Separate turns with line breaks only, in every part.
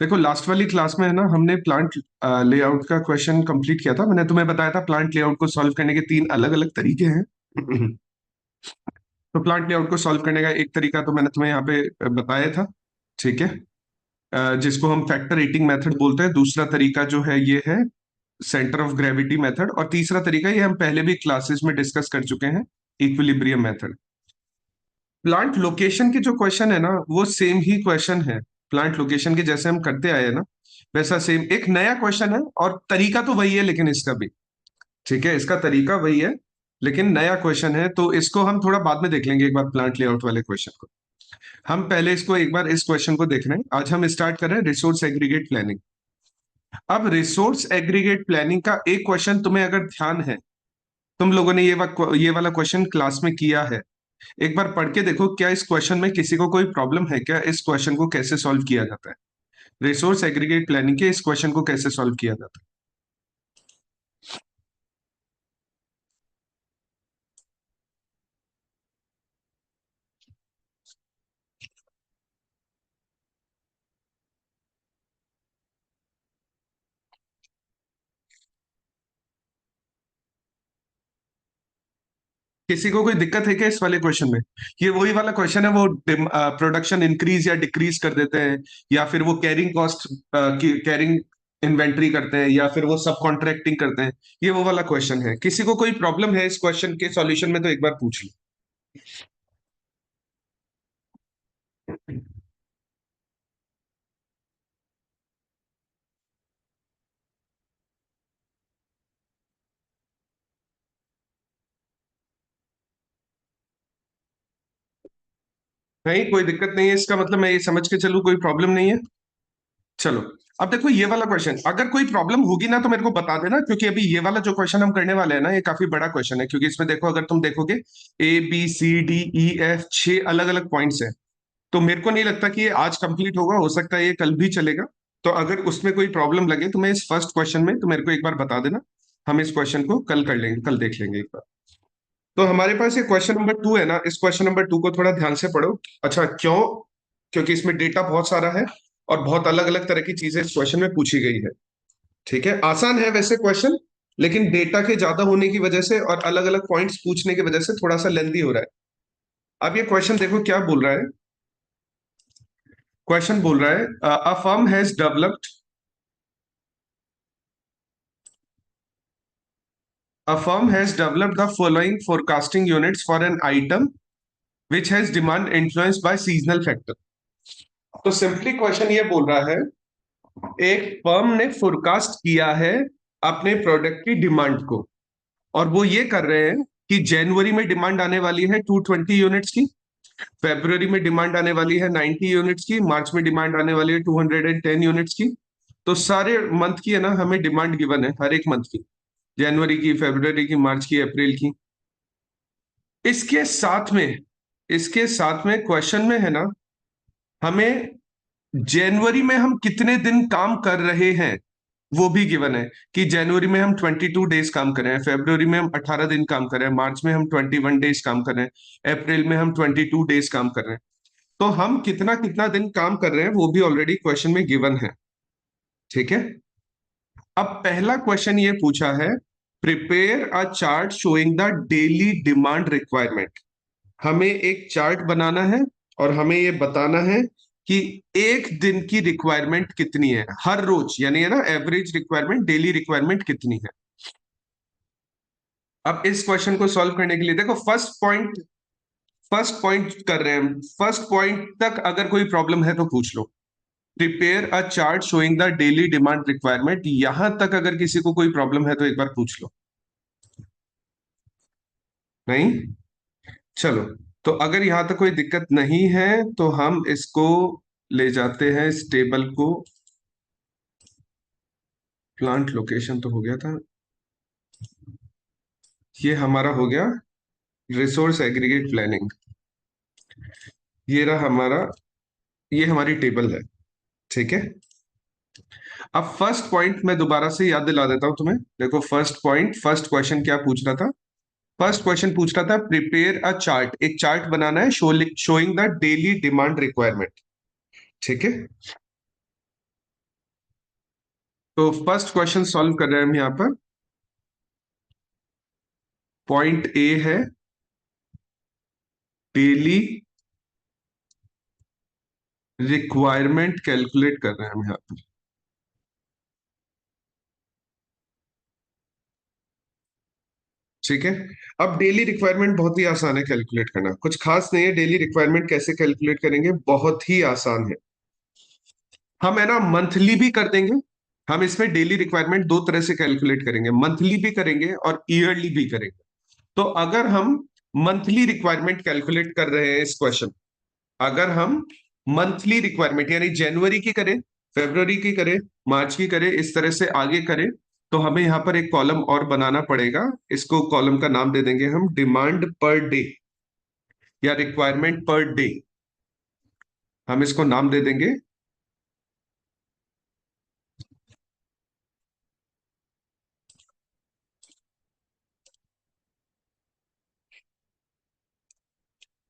देखो लास्ट वाली क्लास में है ना हमने प्लांट लेआउट का क्वेश्चन कंप्लीट किया था। मैंने तुम्हें बताया था प्लांट लेआउट को सॉल्व करने के तीन अलग अलग तरीके हैं। तो प्लांट लेआउट को सॉल्व करने का एक तरीका तो मैंने तुम्हें यहाँ पे बताया था। ठीक है। जिसको हम फैक्टर ईटिंग मेथड बोलते हैं। दूसरा तरीका जो है ये है सेंटर ऑफ ग्रेविटी मेथड। और तीसरा तरीका ये हम पहले भी क्लासेस में डिस्कस कर चुके हैं, इक्विलिब्रियम मेथड। प्लांट लोकेशन के जो क्वेश्चन है ना वो सेम ही क्वेश्चन है। प्लांट लोकेशन के जैसे हम करते आए हैं ना वैसा सेम एक नया क्वेश्चन है, और तरीका तो वही है लेकिन इसका भी ठीक है। इसका तरीका वही है लेकिन नया क्वेश्चन है, तो इसको हम थोड़ा बाद में देख लेंगे। एक बार प्लांट लेआउट वाले क्वेश्चन को हम पहले इसको एक बार इस क्वेश्चन को देख रहे हैं। आज हम स्टार्ट कर रहे हैं रिसोर्स एग्रीगेट प्लानिंग। अब रिसोर्स एग्रीगेट प्लानिंग का एक क्वेश्चन तुम्हें अगर ध्यान है, तुम लोगों ने ये वाला क्वेश्चन क्लास में किया है। एक बार पढ़ के देखो क्या इस क्वेश्चन में किसी को कोई प्रॉब्लम है क्या, इस क्वेश्चन को कैसे सॉल्व किया जाता है। रिसोर्स एग्रीगेट प्लानिंग के इस क्वेश्चन को कैसे सॉल्व किया जाता है। किसी को कोई दिक्कत है क्या इस वाले क्वेश्चन में? ये वही वाला क्वेश्चन है, वो प्रोडक्शन इंक्रीज या डिक्रीज कर देते हैं, या फिर वो कैरिंग कॉस्ट की कैरिंग इन्वेंट्री करते हैं, या फिर वो सब कॉन्ट्रैक्टिंग करते हैं। ये वो वाला क्वेश्चन है। किसी को कोई प्रॉब्लम है इस क्वेश्चन के सॉल्यूशन में तो एक बार पूछ लो। नहीं कोई दिक्कत नहीं है, इसका मतलब मैं ये समझ के चलूँ कोई प्रॉब्लम नहीं है। चलो। अब देखो ये वाला क्वेश्चन अगर कोई प्रॉब्लम होगी ना तो मेरे को बता देना, क्योंकि अभी ये वाला जो क्वेश्चन हम करने वाले हैं ना ये काफी बड़ा क्वेश्चन है। क्योंकि इसमें देखो अगर तुम देखोगे A B C D E F 6 अलग अलग पॉइंट्स हैं। तो मेरे को नहीं लगता कि ये आज कंप्लीट होगा, हो सकता है ये कल भी चलेगा। तो अगर उसमें कोई प्रॉब्लम लगे तो मैं इस फर्स्ट क्वेश्चन में तो मेरे को एक बार बता देना। हम इस क्वेश्चन को कल कर लेंगे, कल देख लेंगे एक बार। तो हमारे पास ये क्वेश्चन नंबर 2 है ना, इस क्वेश्चन नंबर 2 को थोड़ा ध्यान से पढ़ो। अच्छा क्यों? क्योंकि इसमें डेटा बहुत सारा है और बहुत अलग अलग तरह की चीजें इस क्वेश्चन में पूछी गई है। ठीक है, आसान है वैसे क्वेश्चन, लेकिन डेटा के ज्यादा होने की वजह से और अलग अलग पॉइंट्स पूछने की वजह से थोड़ा सा लेंदी हो रहा है। अब ये क्वेश्चन देखो क्या बोल रहा है। क्वेश्चन बोल रहा है a firm has developed A firm has developed the following forecasting units for an item which has demand influenced by seasonal factor। तो सिंपली क्वेश्चन ये बोल रहा है एक फर्म ने फोरकास्ट किया है अपने प्रोडक्ट की डिमांड को, और वो ये कर रहे हैं कि जनवरी में डिमांड आने वाली है 220 यूनिट्स की, फेब्रुवरी में डिमांड आने वाली है 90 यूनिट्स की, मार्च में डिमांड आने वाली है 210 यूनिट्स की। तो सारे मंथ की है ना हमें डिमांड गिवन है, हर एक मंथ की, जनवरी की, फेब्रुवरी की, मार्च की, अप्रैल की। इसके साथ में इसके साथ में क्वेश्चन में है ना हमें जनवरी में हम कितने दिन काम कर रहे हैं वो भी गिवन है। कि जनवरी में हम 22 डेज काम कर रहे हैं, फेब्रुवरी में हम 18 दिन काम कर रहे हैं, मार्च में हम 21 डेज काम कर रहे हैं, अप्रैल में हम 22 डेज काम कर रहे हैं। तो हम कितना कितना दिन काम कर रहे हैं वो भी ऑलरेडी क्वेश्चन में गिवन है। ठीक है। अब पहला क्वेश्चन ये पूछा है prepare a chart showing the daily demand requirement. हमें एक चार्ट बनाना है और हमें ये बताना है कि एक दिन की रिक्वायरमेंट कितनी है, हर रोज, यानी है ना एवरेज रिक्वायरमेंट, डेली रिक्वायरमेंट कितनी है। अब इस क्वेश्चन को सॉल्व करने के लिए देखो फर्स्ट पॉइंट कर रहे हैं। फर्स्ट पॉइंट तक अगर कोई प्रॉब्लम है तो पूछ लो। Prepare a chart showing the daily demand requirement, यहां तक अगर किसी को कोई प्रॉब्लम है तो एक बार पूछ लो। नहीं? चलो। तो अगर यहां तक कोई दिक्कत नहीं है तो हम इसको ले जाते हैं इस टेबल को। प्लांट लोकेशन तो हो गया था, ये हमारा हो गया रिसोर्स एग्रीगेट प्लानिंग। ये रहा हमारा, ये हमारी टेबल है। ठीक है। अब फर्स्ट पॉइंट मैं दोबारा से याद दिला देता हूं तुम्हें। देखो फर्स्ट पॉइंट, फर्स्ट क्वेश्चन क्या पूछ रहा था? फर्स्ट क्वेश्चन पूछ रहा था प्रिपेयर अ चार्ट, एक चार्ट बनाना है showing the daily demand requirement. ठीक है। तो फर्स्ट क्वेश्चन सॉल्व कर रहे हैं हम यहां पर। पॉइंट ए है डेली रिक्वायरमेंट कैलकुलेट कर रहे हैं हम यहां पर। ठीक है। अब डेली रिक्वायरमेंट बहुत ही आसान है कैलकुलेट करना, कुछ खास नहीं है। डेली रिक्वायरमेंट कैसे कैलकुलेट करेंगे, बहुत ही आसान है। हम है ना मंथली भी कर देंगे। हम इसमें डेली रिक्वायरमेंट दो तरह से कैलकुलेट करेंगे, मंथली भी करेंगे और ईयरली भी करेंगे। तो अगर हम मंथली रिक्वायरमेंट कैलकुलेट कर रहे हैं इस क्वेश्चन, अगर हम मंथली रिक्वायरमेंट यानी जनवरी की करें, फरवरी की करें, मार्च की करें, इस तरह से आगे करें, तो हमें यहां पर एक कॉलम और बनाना पड़ेगा। इसको कॉलम का नाम दे देंगे हम डिमांड पर डे या रिक्वायरमेंट पर डे। हम इसको नाम दे देंगे,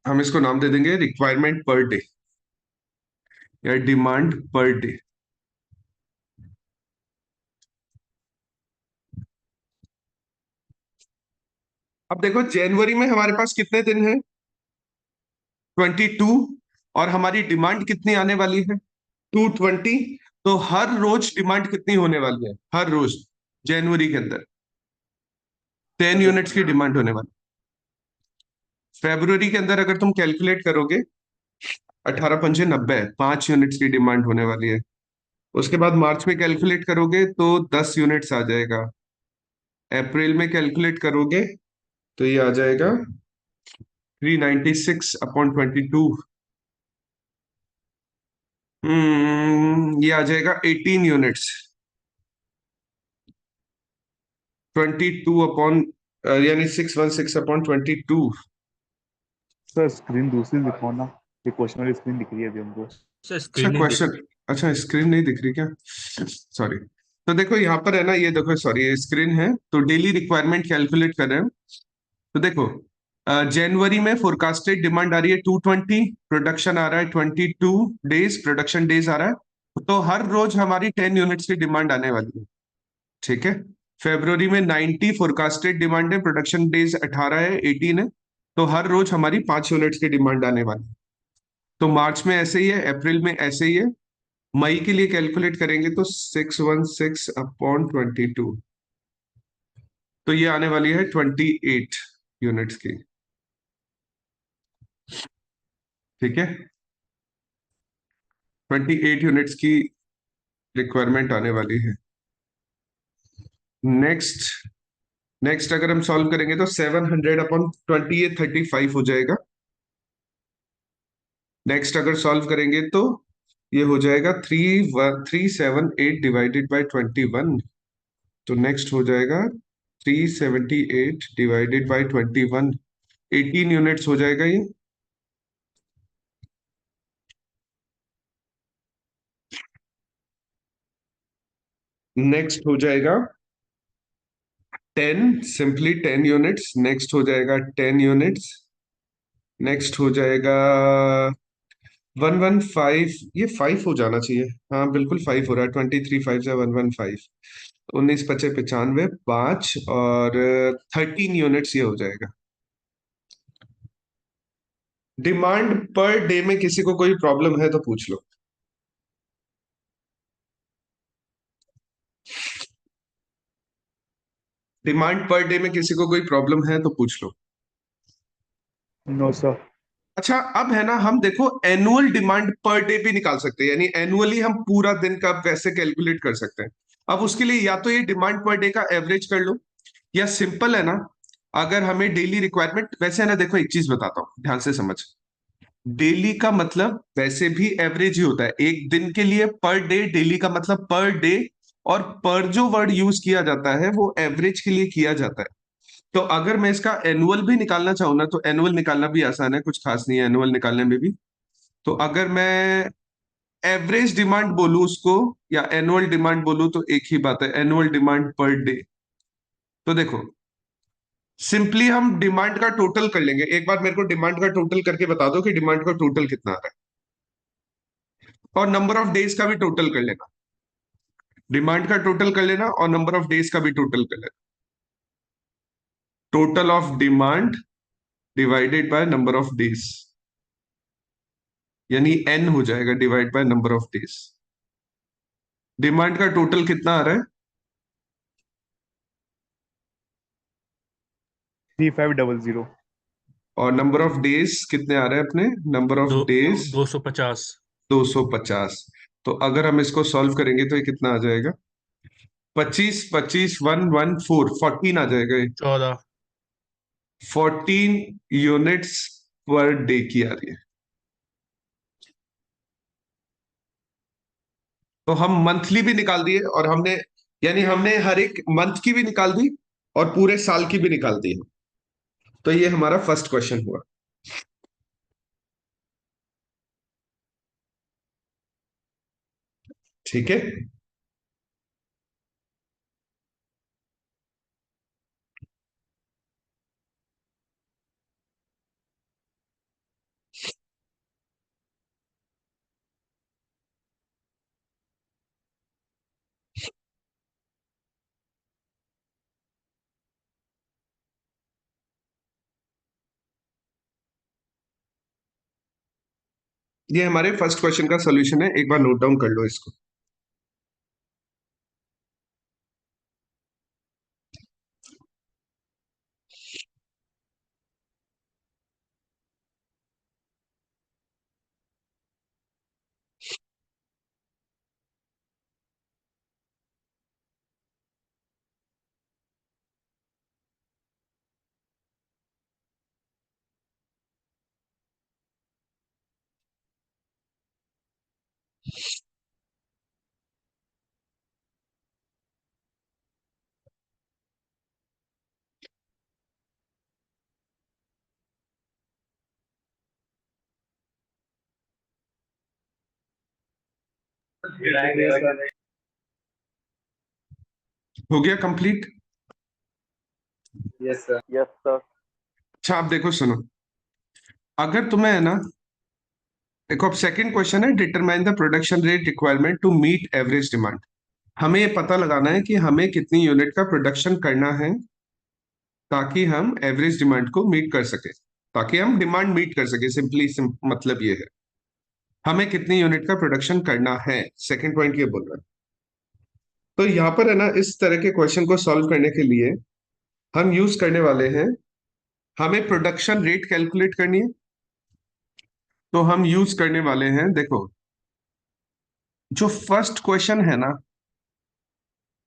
हम इसको नाम दे देंगे रिक्वायरमेंट पर डे या डिमांड पर डे। अब देखो जनवरी में हमारे पास कितने दिन हैं, 22। और हमारी डिमांड कितनी आने वाली है, 220। तो हर रोज डिमांड कितनी होने वाली है, हर रोज जनवरी के अंदर 10 यूनिट्स की डिमांड होने वाली। फेब्रुवरी के अंदर अगर तुम कैलकुलेट करोगे, 18×5 = 90, 5 यूनिट्स की डिमांड होने वाली है। उसके बाद मार्च में कैलकुलेट करोगे तो 10 यूनिट्स आ जाएगा। अप्रैल में कैलकुलेट करोगे तो ये आ जाएगा 396/22। ये आ जाएगा 18 यूनिट्स। 22 अपॉन यानी 616/22।
सर स्क्रीन दूसरी दिखाओ ना, ये क्वेश्चन वाली स्क्रीन दिख रही है अभी हमको।
सर
अच्छा
स्क्रीन नहीं दिख
क्वेश्चन, अच्छा स्क्रीन नहीं दिख रही क्या, सॉरी। तो देखो यहाँ पर है ना, ये देखो सॉरी ये स्क्रीन है। तो डेली रिक्वायरमेंट कैलकुलेट कर रहे हैं। तो देखो जनवरी में फोरकास्टेड डिमांड आ रही है 220, प्रोडक्शन आ रहा है 22 डेज, प्रोडक्शन डेज आ रहा है। तो हर रोज हमारी 10 यूनिट्स की डिमांड आने वाली है। ठीक है। फेब्रुवरी में 90 फोरकास्टेड डिमांड है, प्रोडक्शन डेज 18 है, 18 है। तो हर रोज हमारी 5 यूनिट्स की डिमांड आने वाली है। तो मार्च में ऐसे ही है, अप्रैल में ऐसे ही है। मई के लिए कैलकुलेट करेंगे तो 616/22। तो ये आने वाली है 28 यूनिट्स की। ठीक है, 28 यूनिट्स की रिक्वायरमेंट आने वाली है। नेक्स्ट, नेक्स्ट अगर हम सॉल्व करेंगे तो 700/20 ये 35 हो जाएगा। नेक्स्ट अगर सॉल्व करेंगे तो ये हो जाएगा 378/21। तो नेक्स्ट हो जाएगा 378/21, 18 यूनिट्स हो जाएगा ये। नेक्स्ट हो जाएगा 10, सिंपली 10 यूनिट्स। नेक्स्ट हो जाएगा 10 यूनिट्स। नेक्स्ट हो जाएगा 115, ये 5 हो जाना चाहिए। हाँ बिल्कुल 5 हो रहा है, 23 5 से 115, 19×5 = 95, 5 और 13 यूनिट्स ये हो जाएगा। डिमांड पर डे में किसी को कोई प्रॉब्लम है तो पूछ लो। डिमांड पर डे में किसी को कोई प्रॉब्लम है तो पूछ लो।
No sir.
अच्छा अब है ना, हम देखो एनुअल डिमांड पर डे भी निकाल सकते हैं, यानी एनुअली हम पूरा दिन का वैसे कैलकुलेट कर सकते हैं। अब उसके लिए या तो ये डिमांड पर डे का एवरेज कर लो, या सिंपल है ना, अगर हमें डेली रिक्वायरमेंट वैसे है ना, देखो एक चीज बताता हूँ ध्यान से समझ। डेली का मतलब वैसे भी एवरेज ही होता है एक दिन के लिए, पर डे डेली का मतलब पर डे। और पर जो वर्ड यूज किया जाता है वो एवरेज के लिए किया जाता है। तो अगर मैं इसका एनुअल भी निकालना चाहूँ ना, तो एनुअल निकालना भी आसान है, कुछ खास नहीं है एनुअल निकालने में भी। तो अगर मैं एवरेज डिमांड बोलूं उसको या एनुअल डिमांड बोलूं तो एक ही बात है, एनुअल डिमांड पर डे। तो देखो सिंपली हम डिमांड का टोटल कर लेंगे। एक बार मेरे को डिमांड का टोटल करके बता दो कि डिमांड का टोटल कितना आ रहा है, और नंबर ऑफ डेज का भी टोटल कर लेना। डिमांड का टोटल कर लेना और नंबर ऑफ डेज का भी टोटल कर लेना। Total of demand divided by number of days, यानी एन हो जाएगा divide by number of days. Demand का टोटल कितना आ रहा है?
3500।
और नंबर ऑफ डेज कितने आ रहे हैं अपने? नंबर ऑफ
दो
डेज
250।
250। तो अगर हम इसको सॉल्व करेंगे तो ये कितना आ जाएगा? 25 25 114 14 आ जाएगा ये।
14।
14 यूनिट्स पर डे की आ रही है। तो हम मंथली भी निकाल दिए और हमने, यानी हमने हर एक मंथ की भी निकाल दी और पूरे साल की भी निकाल दी। तो ये हमारा फर्स्ट क्वेश्चन हुआ। ठीक है। ये हमारे फर्स्ट क्वेश्चन का सॉल्यूशन है, एक बार नोट डाउन कर लो इसको। हो गया complete?
Yes sir. Yes sir.
अच्छा आप देखो, सुनो, अगर तुम्हें है ना, देखो अब सेकंड क्वेश्चन है, determine the production rate requirement to meet average demand. हमें ये पता लगाना है कि हमें कितनी यूनिट का प्रोडक्शन करना है ताकि हम एवरेज डिमांड को मीट कर सके, ताकि हम डिमांड मीट कर सके। सिंपली मतलब ये है, हमें कितनी यूनिट का प्रोडक्शन करना है। सेकंड पॉइंट ये बोल रहा है। तो यहाँ पर है ना, इस तरह के क्वेश्चन को सॉल्व करने के लिए हम यूज करने वाले हैं, हमें प्रोडक्शन रेट कैलकुलेट करनी है। तो हम यूज करने वाले हैं, देखो जो फर्स्ट क्वेश्चन है ना,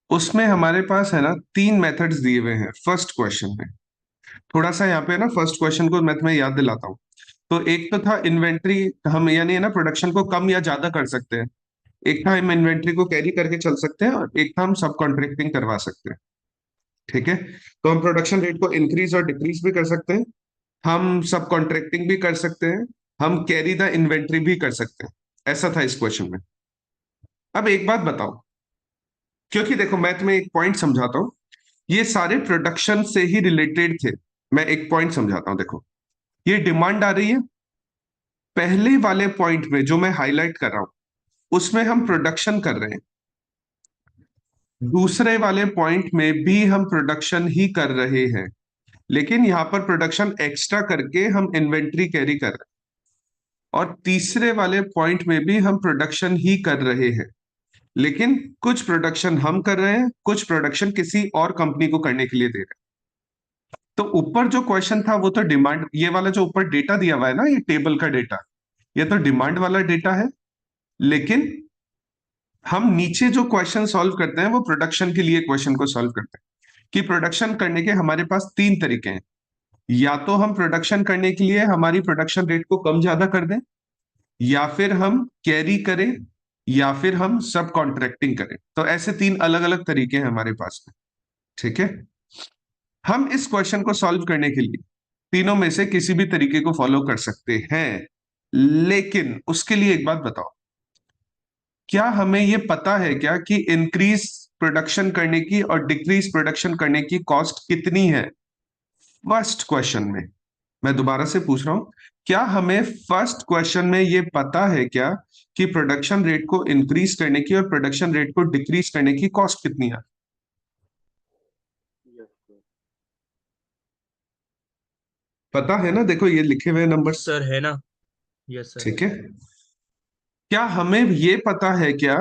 उसमें हमारे पास है ना 3 मेथड्स दिए हुए हैं फर्स्ट क्वेश्चन में। थोड़ा सा यहाँ पे ना फर्स्ट क्वेश्चन को मैं तुम्हें याद दिलाता हूँ। तो एक तो था इन्वेंट्री, हम यानी है ना प्रोडक्शन को कम या ज्यादा कर सकते हैं। एक था हम इन्वेंट्री को कैरी करके चल सकते हैं, और एक था हम सब कॉन्ट्रैक्टिंग करवा सकते हैं। ठीक है। तो हम प्रोडक्शन रेट को इंक्रीज और डिक्रीज भी कर सकते हैं, हम सब कॉन्ट्रैक्टिंग भी कर सकते हैं, हम कैरी द इन्वेंट्री भी कर सकते हैं। ऐसा था इस क्वेश्चन में। अब एक बात बताओ, क्योंकि देखो मैं तुम्हें एक पॉइंट समझाता हूं, ये सारे प्रोडक्शन से ही रिलेटेड थे। मैं एक पॉइंट समझाता हूं, देखो ये डिमांड आ रही है, पहले वाले पॉइंट में जो मैं हाईलाइट कर रहा हूं उसमें हम प्रोडक्शन कर रहे हैं, दूसरे वाले पॉइंट में भी हम प्रोडक्शन ही कर रहे हैं, लेकिन यहां पर प्रोडक्शन एक्स्ट्रा करके हम इन्वेंट्री कैरी कर रहे हैं। और तीसरे वाले पॉइंट में भी हम प्रोडक्शन ही कर रहे हैं, लेकिन कुछ प्रोडक्शन हम कर रहे हैं, कुछ प्रोडक्शन किसी और कंपनी को करने के लिए दे रहे हैं। तो ऊपर जो क्वेश्चन था वो तो डिमांड, ये वाला जो ऊपर डेटा दिया हुआ है ना, ये टेबल का डेटा, ये तो डिमांड वाला डेटा है। लेकिन हम नीचे जो क्वेश्चन सॉल्व करते हैं वो प्रोडक्शन के लिए क्वेश्चन को सॉल्व करते हैं, कि प्रोडक्शन करने के हमारे पास 3 तरीके हैं। या तो हम प्रोडक्शन करने के लिए हमारी प्रोडक्शन रेट को कम ज्यादा कर दें, या फिर हम कैरी करें, या फिर हम सब कॉन्ट्रैक्टिंग करें। तो ऐसे 3 अलग अलग तरीके हैं हमारे पास में। ठीक है। हम इस क्वेश्चन को सॉल्व करने के लिए तीनों में से किसी भी तरीके को फॉलो कर सकते हैं, लेकिन उसके लिए एक बात बताओ, क्या हमें यह पता है क्या कि इंक्रीज प्रोडक्शन करने की और डिक्रीज प्रोडक्शन करने की कॉस्ट कितनी है? फर्स्ट क्वेश्चन में मैं दोबारा से पूछ रहा हूं, क्या हमें फर्स्ट क्वेश्चन में ये पता है क्या कि प्रोडक्शन रेट को इंक्रीज करने की और प्रोडक्शन रेट को डिक्रीज करने की कॉस्ट कितनी है?
Yes sir.
पता है ना, देखो ये लिखे हुए
यस
नंबर्स।
सर, है ना। Yes sir.
ठीक है। क्या हमें ये पता है क्या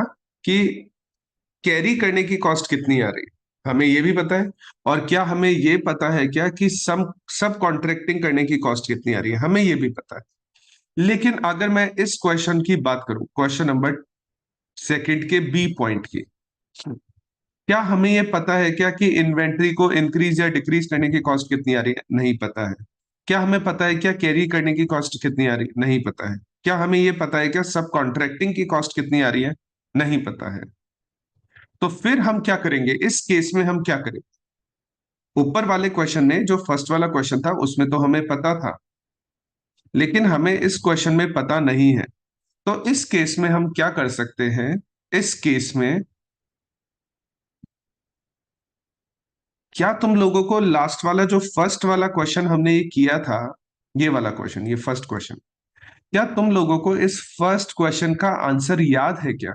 कि कैरी करने की कॉस्ट कितनी आ रही है? हमें ये भी पता है। और क्या हमें ये पता है क्या कि सब सब कॉन्ट्रैक्टिंग करने की कॉस्ट कितनी आ रही है? हमें ये भी पता है। लेकिन अगर मैं इस क्वेश्चन की बात करूं, क्वेश्चन नंबर सेकंड के बी पॉइंट की, क्या हमें ये पता है क्या कि इन्वेंट्री को इंक्रीज या डिक्रीज करने की कॉस्ट कितनी आ रही है? नहीं पता है। क्या हमें पता है क्या कैरी करने की कॉस्ट कितनी आ रही है? नहीं पता है। क्या हमें ये पता है क्या सब कॉन्ट्रैक्टिंग की कॉस्ट कितनी आ रही है? नहीं पता है। तो फिर हम क्या करेंगे इस केस में? हम क्या करें? ऊपर वाले क्वेश्चन में जो फर्स्ट वाला क्वेश्चन था उसमें तो हमें पता था, लेकिन हमें इस क्वेश्चन में पता नहीं है। तो इस केस में हम क्या कर सकते हैं? इस केस में क्या तुम लोगों को लास्ट वाला जो फर्स्ट वाला क्वेश्चन हमने ये किया था, ये वाला क्वेश्चन, ये फर्स्ट क्वेश्चन, क्या तुम लोगों को इस फर्स्ट क्वेश्चन का आंसर याद है क्या?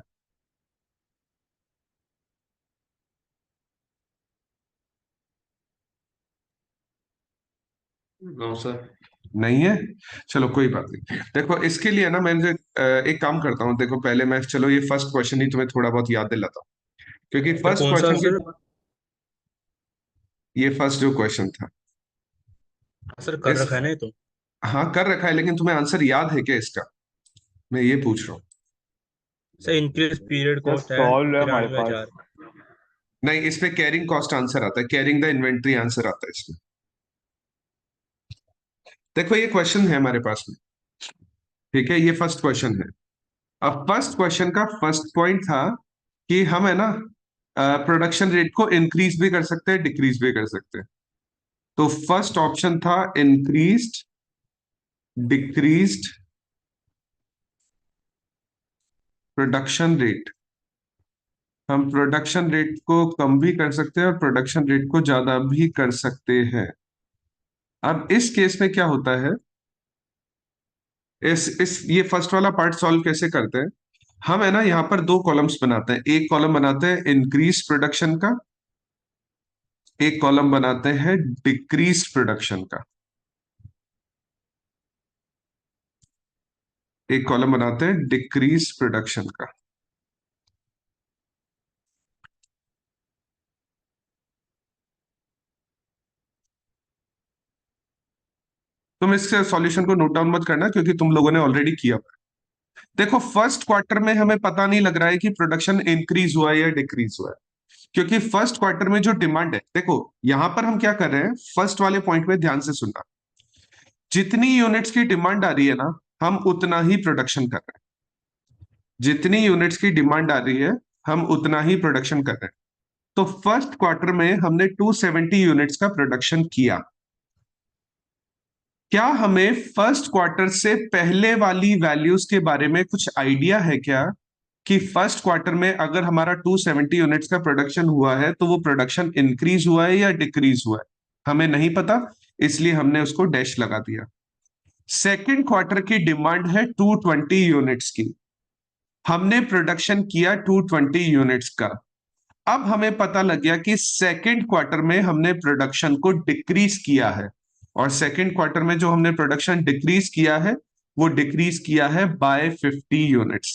No sir.
नहीं है? चलो कोई बात नहीं। देखो इसके लिए ना मैं एक काम करता हूँ। देखो पहले मैं, चलो ये फर्स्ट क्वेश्चन ही तुम्हें थोड़ा बहुत याद दिलाता हूँ, क्योंकि
सर
फर्स्ट
कौन सा
क्वेश्चन की,
सर?
ये फर्स्ट जो क्वेश्चन था
सर कर
इस,
रखा है ना ये तो।
हाँ कर रखा है, लेकिन तुम्हें आंसर याद है क्या इसका? मैं ये पूछ रहा हूँ।
Sir increase period
sir
cost है
सॉल्व है हमारे पास।
93,000।
नहीं, इसमें कैरिंग कॉस्ट आंसर आता है, कैरिंग द इन्वेंट्री आंसर आता है इसमें। देखो ये क्वेश्चन है हमारे पास में, ठीक है, ये फर्स्ट क्वेश्चन है। अब फर्स्ट क्वेश्चन का फर्स्ट पॉइंट था कि हम है ना प्रोडक्शन रेट को इंक्रीज भी कर सकते हैं, डिक्रीज भी कर सकते हैं। तो फर्स्ट ऑप्शन था इंक्रीज्ड, डिक्रीज्ड प्रोडक्शन रेट। हम प्रोडक्शन रेट को कम भी कर सकते हैं और प्रोडक्शन रेट को ज्यादा भी कर सकते हैं। अब इस केस में क्या होता है, इस ये फर्स्ट वाला पार्ट सॉल्व कैसे करते हैं? हम है ना यहाँ पर दो कॉलम्स बनाते हैं। एक कॉलम बनाते हैं इंक्रीज प्रोडक्शन का, एक कॉलम बनाते हैं डिक्रीज प्रोडक्शन का। एक कॉलम बनाते हैं डिक्रीज प्रोडक्शन का। तुम इसके सॉल्यूशन को नोट डाउन मत करना, क्योंकि तुम लोगों ने ऑलरेडी किया हुआ है। देखो फर्स्ट क्वार्टर में हमें पता नहीं लग रहा है कि प्रोडक्शन इंक्रीज हुआ है या डिक्रीज हुआ है, क्योंकि फर्स्ट क्वार्टर में जो डिमांड है, देखो यहां पर हम क्या कर रहे हैं, फर्स्ट वाले पॉइंट में ध्यान से सुनना। जितनी यूनिट्स की डिमांड आ रही है ना, हम उतना ही प्रोडक्शन कर रहे हैं। जितनी यूनिट्स की डिमांड आ रही है, हम उतना ही प्रोडक्शन कर रहे हैं। तो फर्स्ट क्वार्टर में हमने 270 यूनिट्स का प्रोडक्शन किया। क्या हमें फर्स्ट क्वार्टर से पहले वाली वैल्यूज के बारे में कुछ आइडिया है क्या कि फर्स्ट क्वार्टर में अगर हमारा 270 यूनिट्स का प्रोडक्शन हुआ है तो वो प्रोडक्शन इंक्रीज हुआ है या डिक्रीज हुआ है? हमें नहीं पता, इसलिए हमने उसको डैश लगा दिया। सेकेंड क्वार्टर की डिमांड है 220 यूनिट्स की, हमने प्रोडक्शन किया 220 यूनिट्स का। अब हमें पता लग गया कि सेकेंड क्वार्टर में हमने प्रोडक्शन को डिक्रीज किया है, और सेकेंड क्वार्टर में जो हमने प्रोडक्शन डिक्रीज किया है वो डिक्रीज किया है बाय 50 यूनिट्स।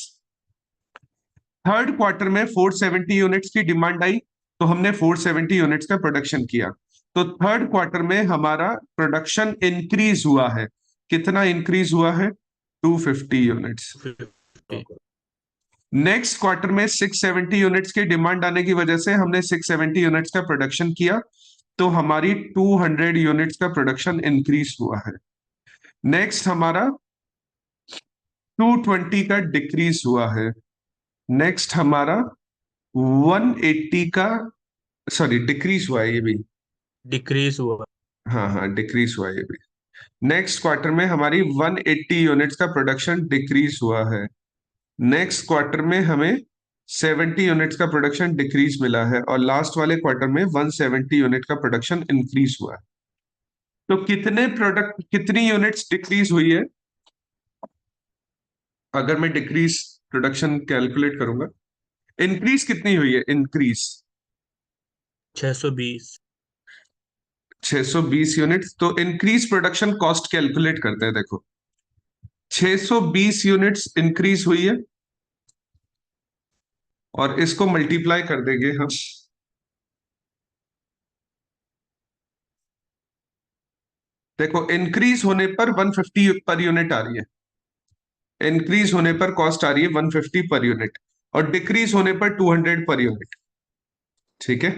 थर्ड क्वार्टर में 470 यूनिट्स की डिमांड आई, तो हमने 470 यूनिट्स का प्रोडक्शन किया। तो थर्ड क्वार्टर में हमारा प्रोडक्शन इंक्रीज हुआ है। कितना इंक्रीज हुआ है? 250 यूनिट्स।
50।
नेक्स्ट क्वार्टर में 670 यूनिट्स की डिमांड आने की वजह से हमने 670 यूनिट्स का प्रोडक्शन किया, तो हमारी 200 यूनिट्स का प्रोडक्शन इंक्रीज हुआ है। नेक्स्ट हमारा 220 का डिक्रीज हुआ है। नेक्स्ट हमारा 180 का, सॉरी डिक्रीज हुआ है ये भी।
डिक्रीज हुआ।
हाँ हाँ डिक्रीज हुआ है ये भी। नेक्स्ट क्वार्टर में हमारी 180 यूनिट्स का प्रोडक्शन डिक्रीज हुआ है। नेक्स्ट क्वार्टर में हमें 70 यूनिट्स का प्रोडक्शन डिक्रीज मिला है, और लास्ट वाले क्वार्टर में 170 यूनिट का प्रोडक्शन इंक्रीज हुआ है। तो कितनी यूनिट्स डिक्रीज हुई है? अगर मैं डिक्रीज प्रोडक्शन कैलकुलेट करूंगा, इंक्रीज कितनी हुई है? इंक्रीज
620।
620 यूनिट्स। तो इंक्रीज प्रोडक्शन कॉस्ट कैलकुलेट करते हैं। देखो, 620 यूनिट्स इंक्रीज हुई है और इसको मल्टीप्लाई कर देंगे हम। देखो, इंक्रीज होने पर 150 पर यूनिट आ रही है, इंक्रीज होने पर कॉस्ट आ रही है 150 पर यूनिट, और डिक्रीज होने पर 200 पर यूनिट। ठीक है,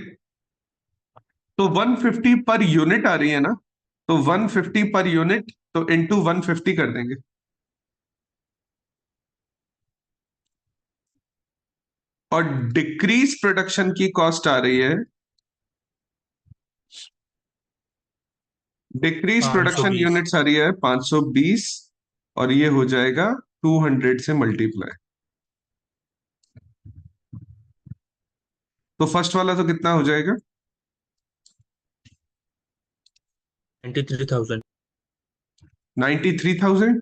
तो 150 पर यूनिट आ रही है ना, तो 150 पर यूनिट, तो इंटू 150 कर देंगे। और डिक्रीज प्रोडक्शन की कॉस्ट आ रही है, डिक्रीज प्रोडक्शन
520।
यूनिट्स आ रही है 520, और ये हो जाएगा 200 से मल्टीप्लाई। तो फर्स्ट वाला तो कितना हो जाएगा?
93,000।
93,000।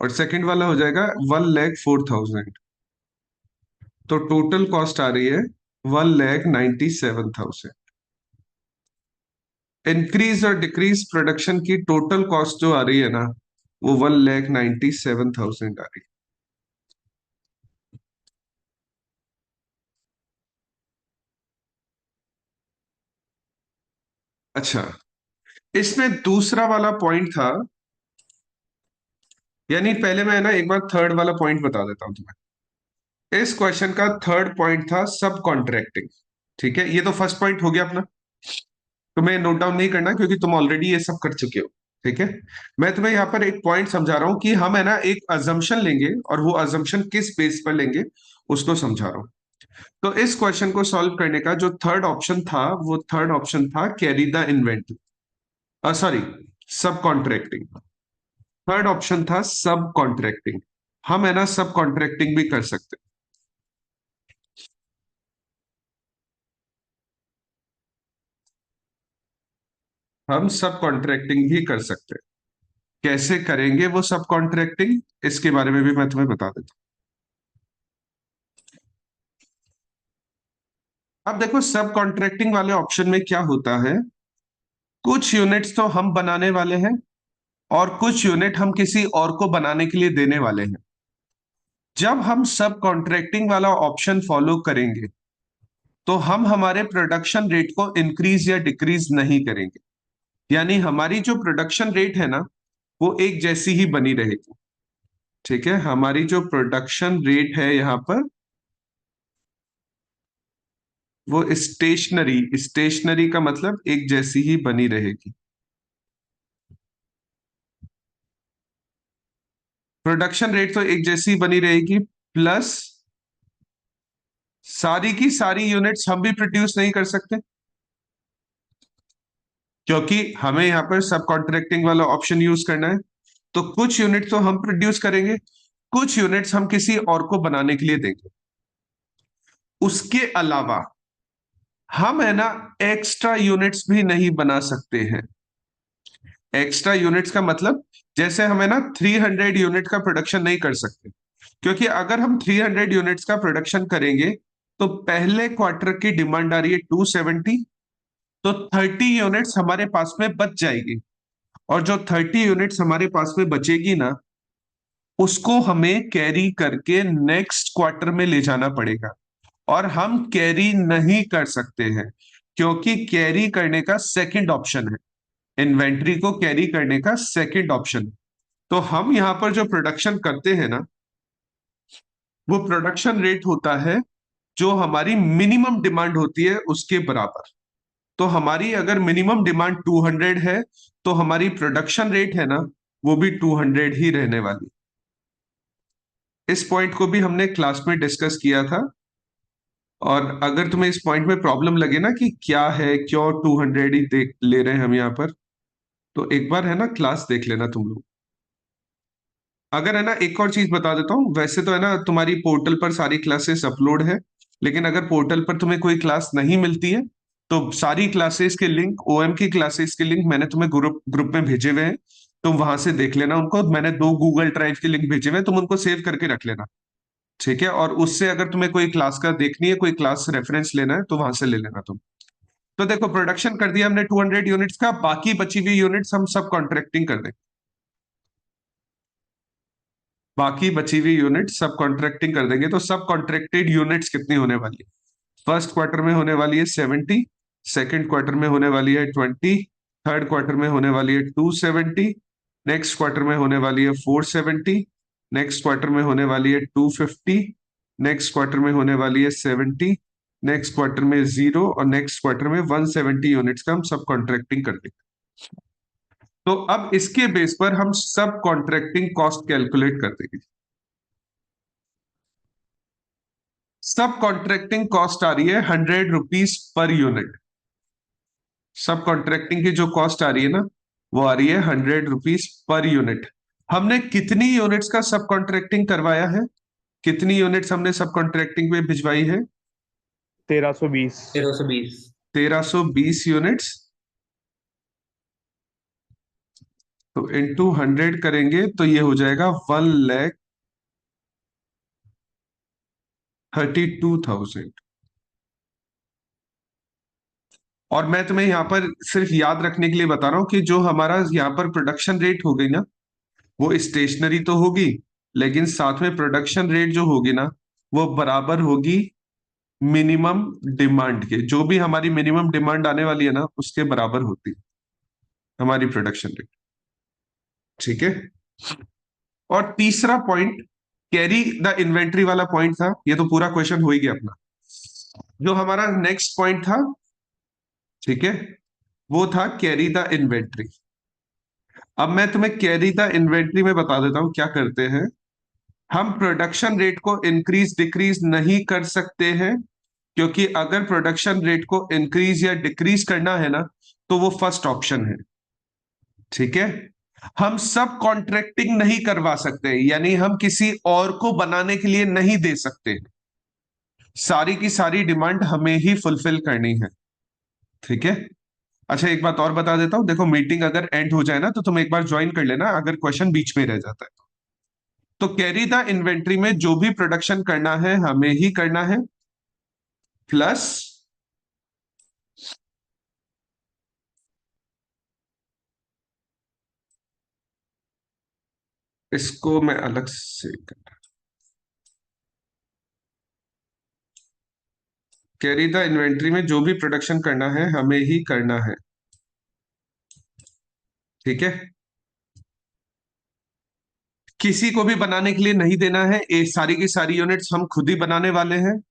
और सेकंड वाला हो जाएगा 1,04,000। तो टोटल कॉस्ट आ रही है 1,97,000। इंक्रीज और डिक्रीज प्रोडक्शन की टोटल कॉस्ट जो आ रही है ना, वो 1,97,000 आ रही है। अच्छा, इसमें दूसरा वाला पॉइंट था, यानी पहले मैं ना एक बार थर्ड वाला पॉइंट बता देता हूं तुम्हें। इस क्वेश्चन का थर्ड पॉइंट था सब कॉन्ट्रैक्टिंग। ठीक है, ये तो फर्स्ट पॉइंट हो गया अपना, तुम्हें नोट डाउन नहीं करना क्योंकि तुम ऑलरेडी ये सब कर चुके हो। ठीक है, मैं तुम्हें यहाँ पर एक पॉइंट समझा रहा हूं कि हम है ना एक अजम्पशन लेंगे, और वो अजम्पशन किस बेस पर लेंगे उसको समझा रहा हूं। तो इस क्वेश्चन को सॉल्व करने का जो थर्ड ऑप्शन था, वो थर्ड ऑप्शन था कैरी द इन्वेंटरी, सॉरी, सब कॉन्ट्रैक्टिंग। थर्ड ऑप्शन था सब कॉन्ट्रैक्टिंग। हम है ना सब कॉन्ट्रैक्टिंग भी कर सकते हैं, हम सब कॉन्ट्रैक्टिंग भी कर सकते हैं। कैसे करेंगे वो सब कॉन्ट्रैक्टिंग, इसके बारे में भी मैं तुम्हें बता देता हूं। अब देखो, सब कॉन्ट्रैक्टिंग वाले ऑप्शन में क्या होता है, कुछ यूनिट्स तो हम बनाने वाले हैं और कुछ यूनिट हम किसी और को बनाने के लिए देने वाले हैं। जब हम सब कॉन्ट्रैक्टिंग वाला ऑप्शन फॉलो करेंगे, तो हम हमारे प्रोडक्शन रेट को इंक्रीज या डिक्रीज नहीं करेंगे। यानी हमारी जो प्रोडक्शन रेट है ना, वो एक जैसी ही बनी रहेगी। ठीक है, हमारी जो प्रोडक्शन रेट है यहाँ पर, वो स्टेशनरी, स्टेशनरी का मतलब एक जैसी ही बनी रहेगी। प्रोडक्शन रेट तो एक जैसी बनी रहेगी, प्लस सारी की सारी यूनिट्स हम भी प्रोड्यूस नहीं कर सकते, क्योंकि हमें यहाँ पर सब कॉन्ट्रैक्टिंग वाला ऑप्शन यूज करना है। तो कुछ यूनिट तो हम प्रोड्यूस करेंगे, कुछ यूनिट्स हम किसी और को बनाने के लिए देंगे। उसके अलावा हम है ना एक्स्ट्रा यूनिट्स भी नहीं बना सकते हैं। एक्स्ट्रा यूनिट्स का मतलब, जैसे हम है ना 300 यूनिट का प्रोडक्शन नहीं कर सकते, क्योंकि अगर हम 300 यूनिट्स का प्रोडक्शन करेंगे, तो पहले क्वार्टर की डिमांड आ रही है 270, तो 30 यूनिट्स हमारे पास में बच जाएगी। और जो 30 यूनिट्स हमारे पास में बचेगी ना, उसको हमें कैरी करके नेक्स्ट क्वार्टर में ले जाना पड़ेगा। और हम कैरी नहीं कर सकते हैं, क्योंकि कैरी करने का सेकंड ऑप्शन है, इन्वेंट्री को कैरी करने का सेकंड ऑप्शन। तो हम यहां पर जो प्रोडक्शन करते हैं ना, वो प्रोडक्शन रेट होता है जो हमारी मिनिमम डिमांड होती है उसके बराबर। तो हमारी अगर मिनिमम डिमांड 200 है, तो हमारी प्रोडक्शन रेट है ना, वो भी 200 ही रहने वाली। इस पॉइंट को भी हमने क्लास में डिस्कस किया था। और अगर तुम्हें इस पॉइंट में प्रॉब्लम लगे ना कि क्या है, क्यों 200 ही देख ले रहे हैं हम यहाँ पर, तो एक बार है ना क्लास देख लेना तुम लोग। अगर है ना, एक और चीज बता देता हूँ, वैसे तो है ना तुम्हारी पोर्टल पर सारी क्लासेस अपलोड है, लेकिन अगर पोर्टल पर तुम्हें कोई क्लास नहीं मिलती है तो सारी क्लासेस के लिंक, ओएम की क्लासेस के लिंक मैंने तुम्हें ग्रुप ग्रुप में भेजे हुए हैं, तुम वहां से देख लेना उनको। मैंने 2 गूगल ड्राइव के लिंक भेजे हुए हैं, तुम उनको सेव करके रख लेना, ठीक है। और उससे अगर तुम्हें कोई क्लास का देखनी है, कोई क्लास रेफरेंस लेना है, तो वहां से ले लेना तुम। तो देखो प्रोडक्शन कर दिया हमने 200 यूनिट्स का, बाकी बची हुई यूनिट्स हम सब कॉन्ट्रैक्टिंग कर देंगे। बाकी बची हुई यूनिट सब कॉन्ट्रैक्टिंग कर देंगे। तो सब कॉन्ट्रैक्टेड यूनिट्स कितनी होने वाली है? फर्स्ट क्वार्टर में होने वाली है 70, सेकेंड क्वार्टर में होने वाली है 20, थर्ड क्वार्टर में होने वाली है 270, नेक्स्ट क्वार्टर में होने वाली है 470, नेक्स्ट क्वार्टर में होने वाली है 250, नेक्स्ट क्वार्टर में होने वाली है 70, नेक्स्ट क्वार्टर में 0 और नेक्स्ट क्वार्टर में 170 यूनिट्स का हम सब कॉन्ट्रैक्टिंग कर देंगे। तो अब इसके बेस पर हम सब कॉन्ट्रैक्टिंग कॉस्ट कैलकुलेट कर देंगे। सब कॉन्ट्रैक्टिंग कॉस्ट आ रही है 100 रुपीज पर यूनिट। सब कॉन्ट्रैक्टिंग की जो कॉस्ट आ रही है ना, वो आ रही है 100 रुपीज पर यूनिट। हमने कितनी यूनिट्स का सब कॉन्ट्रैक्टिंग करवाया है? कितनी यूनिट्स हमने सब कॉन्ट्रैक्टिंग पे भिजवाई है?
1320।
1320।
1320 यूनिट्स। तो इनटू 100 करेंगे तो ये हो जाएगा 1,32,000। और मैं तुम्हें यहाँ पर सिर्फ याद रखने के लिए बता रहा हूं कि जो हमारा यहाँ पर प्रोडक्शन रेट हो गई ना, वो स्टेशनरी तो होगी, लेकिन साथ में प्रोडक्शन रेट जो होगी ना, वो बराबर होगी मिनिमम डिमांड के। जो भी हमारी मिनिमम डिमांड आने वाली है ना, उसके बराबर होती है हमारी प्रोडक्शन रेट, ठीक है। और तीसरा पॉइंट कैरी द इन्वेंट्री वाला पॉइंट था, ये तो पूरा क्वेश्चन हो ही गया अपना। जो हमारा नेक्स्ट पॉइंट था, ठीक है, वो था कैरी द इन्वेंट्री। अब मैं तुम्हें कैरी द इन्वेंट्री में बता देता हूं क्या करते हैं। हम प्रोडक्शन रेट को इंक्रीज डिक्रीज नहीं कर सकते हैं, क्योंकि अगर प्रोडक्शन रेट को इंक्रीज या डिक्रीज करना है ना, तो वो फर्स्ट ऑप्शन है, ठीक है। हम सब कॉन्ट्रैक्टिंग नहीं करवा सकते, यानी हम किसी और को बनाने के लिए नहीं दे सकते। सारी की सारी डिमांड हमें ही फुलफिल करनी है, ठीक है। अच्छा एक बात और बता देता हूं, देखो मीटिंग अगर एंड हो जाए ना, तो तुम एक बार ज्वाइन कर लेना अगर क्वेश्चन बीच में रह जाता है। तो कैरी द इन्वेंट्री में जो भी प्रोडक्शन करना है हमें ही करना है, प्लस इसको मैं अलग से कैरी द इन्वेंट्री में जो भी प्रोडक्शन करना है हमें ही करना है, ठीक है। किसी को भी बनाने के लिए नहीं देना है, ये सारी की सारी यूनिट्स हम खुद ही बनाने वाले हैं।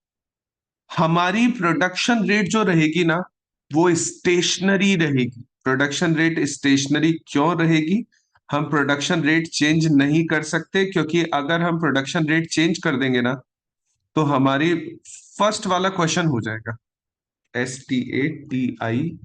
हमारी प्रोडक्शन रेट जो रहेगी ना, वो स्टेशनरी रहेगी। प्रोडक्शन रेट स्टेशनरी क्यों रहेगी? हम प्रोडक्शन रेट चेंज नहीं कर सकते, क्योंकि अगर हम प्रोडक्शन रेट चेंज कर देंगे ना, तो हमारी फर्स्ट वाला क्वेश्चन हो जाएगा, STATI।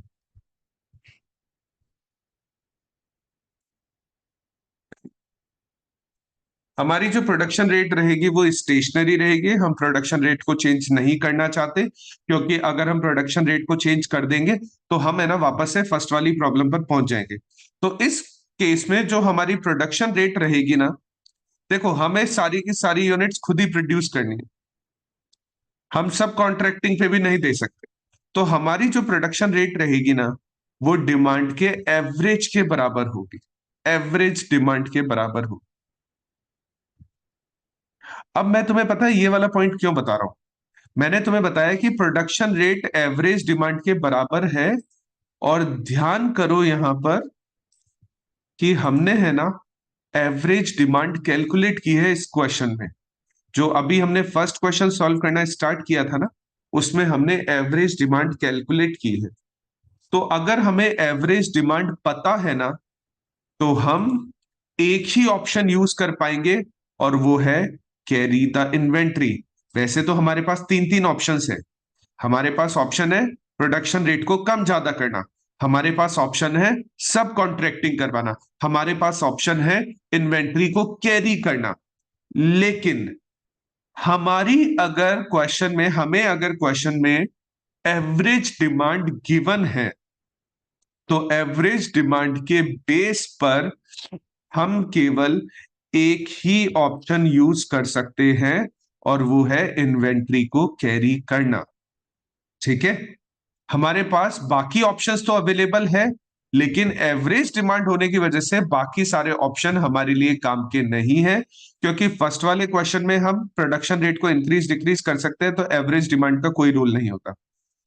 हमारी जो प्रोडक्शन रेट रहेगी वो स्टेशनरी रहेगी। हम प्रोडक्शन रेट को चेंज नहीं करना चाहते, क्योंकि अगर हम प्रोडक्शन रेट को चेंज कर देंगे तो हम है ना वापस से फर्स्ट वाली प्रॉब्लम पर पहुंच जाएंगे। तो इस केस में जो हमारी प्रोडक्शन रेट रहेगी ना, देखो हमें सारी की सारी यूनिट्स खुद ही प्रोड्यूस करनी है, हम सब कॉन्ट्रैक्टिंग पे भी नहीं दे सकते। तो हमारी जो प्रोडक्शन रेट रहेगी ना, वो डिमांड के एवरेज के बराबर होगी, एवरेज डिमांड के बराबर होगी। अब मैं तुम्हें पता है ये वाला पॉइंट क्यों बता रहा हूं? मैंने तुम्हें बताया कि प्रोडक्शन रेट एवरेज डिमांड के बराबर है, और ध्यान करो यहां पर कि हमने है ना एवरेज डिमांड कैलकुलेट की है इस क्वेश्चन में। जो अभी हमने फर्स्ट क्वेश्चन सॉल्व करना स्टार्ट किया था ना, उसमें हमने एवरेज डिमांड कैलकुलेट की है। तो अगर हमें एवरेज डिमांड पता है ना, तो हम एक ही ऑप्शन यूज कर पाएंगे, और वो है कैरी द इन्वेंट्री। वैसे तो हमारे पास तीन तीन ऑप्शंस है। हमारे पास ऑप्शन है प्रोडक्शन रेट को कम ज्यादा करना, हमारे पास ऑप्शन है सब कॉन्ट्रैक्टिंग करवाना, हमारे पास ऑप्शन है इन्वेंट्री को कैरी करना। लेकिन हमें अगर क्वेश्चन में एवरेज डिमांड गिवन है, तो एवरेज डिमांड के बेस पर हम केवल एक ही ऑप्शन यूज कर सकते हैं, और वो है इन्वेंट्री को कैरी करना। ठीक है, हमारे पास बाकी ऑप्शंस तो अवेलेबल है, लेकिन एवरेज डिमांड होने की वजह से बाकी सारे ऑप्शन हमारे लिए काम के नहीं है, क्योंकि फर्स्ट वाले क्वेश्चन में हम प्रोडक्शन रेट को इंक्रीज डिक्रीज कर सकते हैं, तो एवरेज डिमांड का कोई रोल नहीं होता।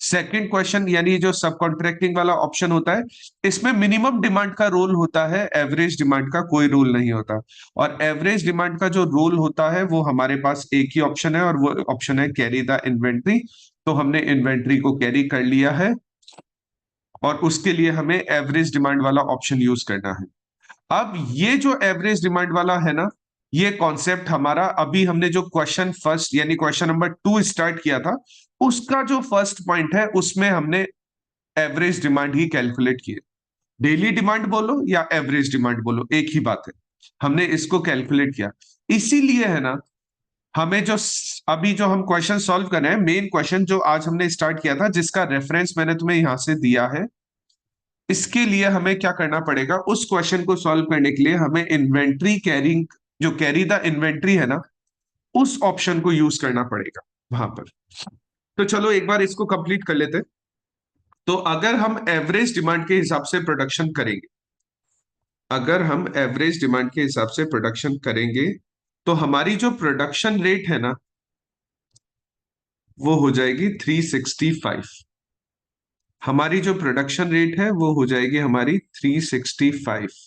सेकंड क्वेश्चन यानी जो सब कॉन्ट्रैक्टिंग वाला ऑप्शन होता है, इसमें मिनिमम डिमांड का रोल होता है, एवरेज डिमांड का कोई रोल नहीं होता। और एवरेज डिमांड का जो रोल होता है वो हमारे पास एक ही ऑप्शन है, और वो ऑप्शन है कैरी द इन्वेंट्री। तो हमने इन्वेंट्री को कैरी कर लिया है, और उसके लिए हमें एवरेज डिमांड वाला ऑप्शन यूज करना है। अब ये जो एवरेज डिमांड वाला है ना, ये कॉन्सेप्ट हमारा अभी हमने जो क्वेश्चन फर्स्ट यानी क्वेश्चन नंबर 2 स्टार्ट किया था, उसका जो फर्स्ट पॉइंट है उसमें हमने एवरेज डिमांड ही कैलकुलेट की है। डेली डिमांड बोलो या एवरेज डिमांड बोलो, एक ही बात है, हमने इसको कैलकुलेट किया। इसीलिए है ना, हमें जो अभी जो हम क्वेश्चन सॉल्व कर रहे हैं, मेन क्वेश्चन जो आज हमने स्टार्ट किया था, जिसका रेफरेंस मैंने तुम्हें यहां से दिया है, इसके लिए हमें क्या करना पड़ेगा, उस क्वेश्चन को सॉल्व करने के लिए हमें इन्वेंट्री कैरिंग, जो कैरी द इन्वेंट्री है ना, उस ऑप्शन को यूज करना पड़ेगा वहां पर। तो चलो एक बार इसको कंप्लीट कर लेते हैं। तो अगर हम एवरेज डिमांड के हिसाब से प्रोडक्शन करेंगे, अगर हम एवरेज डिमांड के हिसाब से प्रोडक्शन करेंगे, तो हमारी जो प्रोडक्शन रेट है ना, वो हो जाएगी 365। हमारी जो प्रोडक्शन रेट है वो हो जाएगी हमारी 365।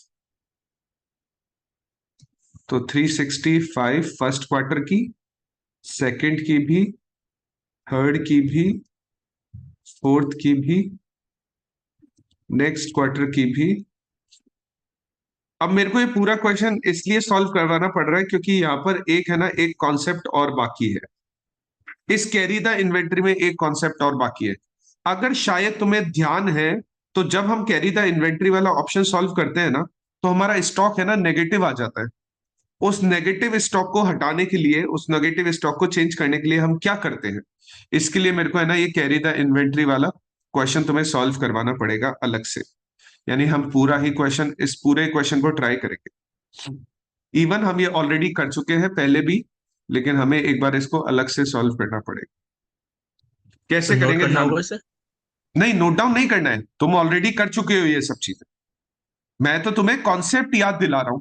तो 365 फर्स्ट क्वार्टर की, सेकंड की भी, थर्ड की भी, फोर्थ की भी, नेक्स्ट क्वार्टर की भी। अब मेरे को ये पूरा क्वेश्चन इसलिए सॉल्व करवाना पड़ रहा है क्योंकि यहाँ पर एक है ना, एक कॉन्सेप्ट और बाकी है। इस कैरी द इन्वेंट्री में एक कॉन्सेप्ट और बाकी है। अगर शायद तुम्हें ध्यान है, तो जब हम कैरी द इन्वेंट्री वाला ऑप्शन सॉल्व करते हैं ना, तो हमारा स्टॉक है ना नेगेटिव आ जाता है। उस नेगेटिव स्टॉक को हटाने के लिए, उस नेगेटिव स्टॉक को चेंज करने के लिए हम क्या करते हैं, इसके लिए मेरे को है ना ये कैरी द इन्वेंट्री वाला क्वेश्चन तुम्हें सॉल्व करवाना पड़ेगा अलग से। यानी हम पूरा ही क्वेश्चन, इस पूरे क्वेश्चन को ट्राई करेंगे। इवन हम ये ऑलरेडी कर चुके हैं पहले भी, लेकिन हमें एक बार इसको अलग से सॉल्व करना पड़ेगा।
तो
कैसे
नोट
करेंगे,
करना
ध्यान
होगा
दो।
इसे।
नहीं, नोट डाउन नहीं करना है, तुम ऑलरेडी कर चुके हो ये सब चीजें। मैं तो तुम्हें कॉन्सेप्ट याद दिला रहा हूं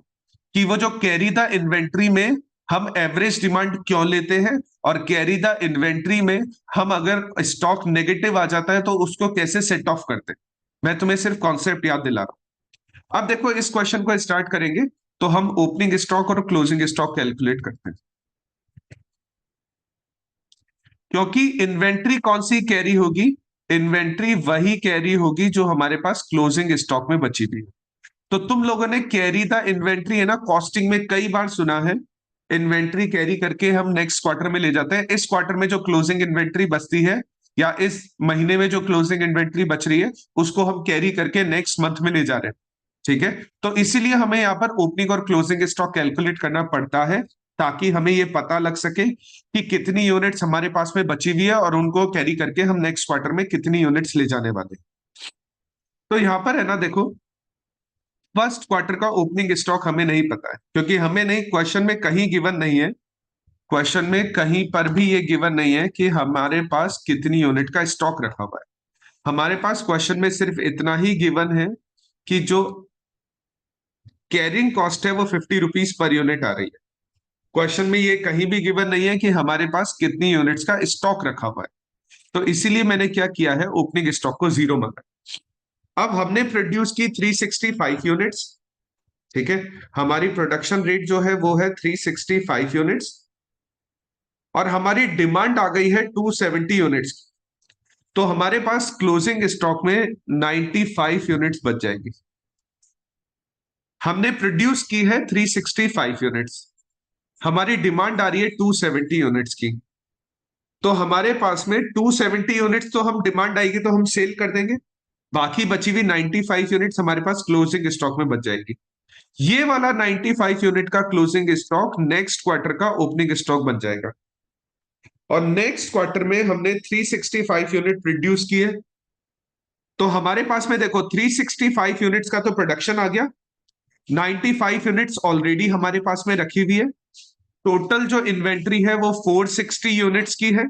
कि वो जो कैरी द इन्वेंट्री में हम एवरेज डिमांड क्यों लेते हैं, और कैरी द इन्वेंट्री में हम अगर स्टॉक नेगेटिव आ जाता है तो उसको कैसे सेट ऑफ करते हैं। मैं तुम्हें सिर्फ कॉन्सेप्ट याद दिला रहा हूं। अब देखो, इस क्वेश्चन को स्टार्ट करेंगे तो हम ओपनिंग स्टॉक और क्लोजिंग स्टॉक कैलकुलेट करते हैं, क्योंकि इन्वेंट्री कौन सी कैरी होगी, इन्वेंट्री वही कैरी होगी जो हमारे पास क्लोजिंग स्टॉक में बची थी। तो तुम लोगों ने कैरी द इन्वेंट्री है ना, कॉस्टिंग में कई बार सुना है, इन्वेंट्री कैरी करके हम नेक्स्ट क्वार्टर में ले जाते हैं। इस क्वार्टर में जो क्लोजिंग इन्वेंट्री बचती है, या इस महीने में जो क्लोजिंग इन्वेंट्री बच रही है, उसको हम कैरी करके नेक्स्ट मंथ में ले जा रहे हैं। ठीक है, तो इसीलिए हमें यहाँ पर ओपनिंग और क्लोजिंग स्टॉक कैलकुलेट करना पड़ता है, ताकि हमें ये पता लग सके कि कितनी यूनिट्स हमारे पास में बची हुई है, और उनको कैरी करके हम नेक्स्ट क्वार्टर में कितनी यूनिट्स ले जाने वाले हैं। तो यहाँ पर है ना, देखो, फर्स्ट क्वार्टर का ओपनिंग स्टॉक हमें नहीं पता है, क्योंकि हमें नहीं, क्वेश्चन में कहीं गिवन नहीं है, क्वेश्चन में कहीं पर भी ये गिवन नहीं है कि हमारे पास कितनी यूनिट का स्टॉक रखा हुआ है। हमारे पास क्वेश्चन में सिर्फ इतना ही गिवन है कि जो कैरिंग कॉस्ट है वो 50 रुपीज पर यूनिट आ रही है। क्वेश्चन में ये कहीं भी गिवन नहीं है कि हमारे पास कितनी यूनिट्स का स्टॉक रखा हुआ है। तो इसीलिए मैंने क्या किया है, ओपनिंग स्टॉक को 0 माना। अब हमने प्रोड्यूस की 365 यूनिट्स। ठीक है, हमारी प्रोडक्शन रेट जो है वो है 365 यूनिट्स, और हमारी डिमांड आ गई है 270 यूनिट्स की। तो हमारे पास क्लोजिंग स्टॉक में 95 यूनिट्स बच जाएंगी। हमने प्रोड्यूस की है 365 यूनिट्स, हमारी डिमांड आ रही है 270 यूनिट्स की। तो हमारे पास में 270 यूनिट्स तो हम, डिमांड आएगी तो हम सेल कर देंगे, बाकी बची हुई 95 यूनिट्स हमारे पास क्लोजिंग स्टॉक में बच जाएगी। ये वाला 95 यूनिट का क्लोजिंग स्टॉक नेक्स्ट क्वार्टर का ओपनिंग स्टॉक बन जाएगा। और नेक्स्ट क्वार्टर में हमने 365 यूनिट प्रोड्यूस किए। तो हमारे पास में देखो 365 यूनिट्स का तो प्रोडक्शन आ गया, 95 यूनिट्स ऑलरेडी हमारे पास में रखी हुई है। टोटल जो इन्वेंट्री है वो 460 यूनिट्स की है,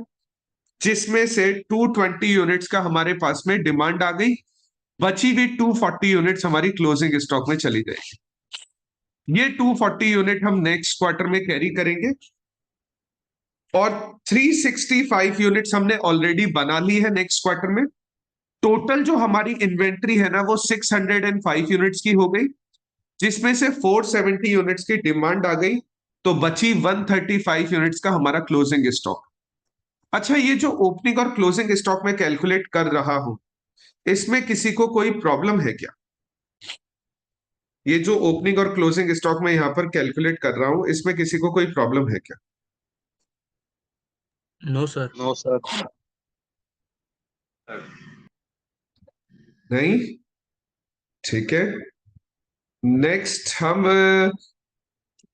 जिसमें से 220 यूनिट्स का हमारे पास में डिमांड आ गई। बची हुई 240 यूनिट्स हमारी क्लोजिंग स्टॉक में चली जाएगी। ये 240 यूनिट हम नेक्स्ट क्वार्टर में कैरी करेंगे, और 365 यूनिट्स हमने ऑलरेडी बना ली है नेक्स्ट क्वार्टर में। टोटल जो हमारी इन्वेंट्री है ना वो 605 यूनिट्स की हो गई, जिसमें से 470 यूनिट्स की डिमांड आ गई। तो बची 135 यूनिट्स का हमारा क्लोजिंग स्टॉक। अच्छा, ये जो ओपनिंग और क्लोजिंग स्टॉक में कैलकुलेट कर रहा हूं, इसमें किसी को कोई प्रॉब्लम है क्या? ये जो ओपनिंग और क्लोजिंग स्टॉक में यहां पर कैलकुलेट कर रहा हूं, इसमें किसी को कोई प्रॉब्लम है क्या?
No sir.
No sir.
नहीं? ठीक है।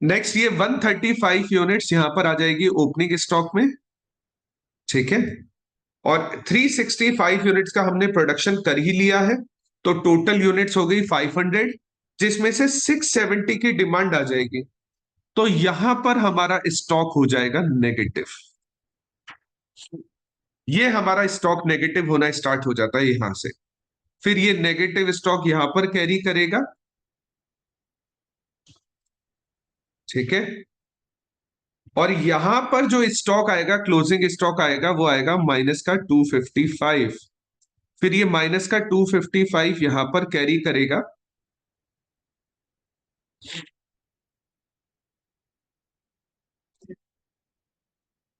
नेक्स्ट ये 135 यूनिट्स यहां पर आ जाएगी ओपनिंग स्टॉक में। ठीक है। और 365 यूनिट्स का हमने प्रोडक्शन कर ही लिया है, तो टोटल यूनिट्स हो गई 500, जिसमें से 670 की डिमांड आ जाएगी। तो यहां पर हमारा स्टॉक हो जाएगा नेगेटिव। ये हमारा स्टॉक नेगेटिव होना स्टार्ट हो जाता है यहां से। फिर ये नेगेटिव स्टॉक यहां पर कैरी करेगा। ठीक है। और यहां पर जो स्टॉक आएगा, क्लोजिंग स्टॉक आएगा, वो आएगा माइनस का 255। फिर ये माइनस का 255 यहां पर कैरी करेगा।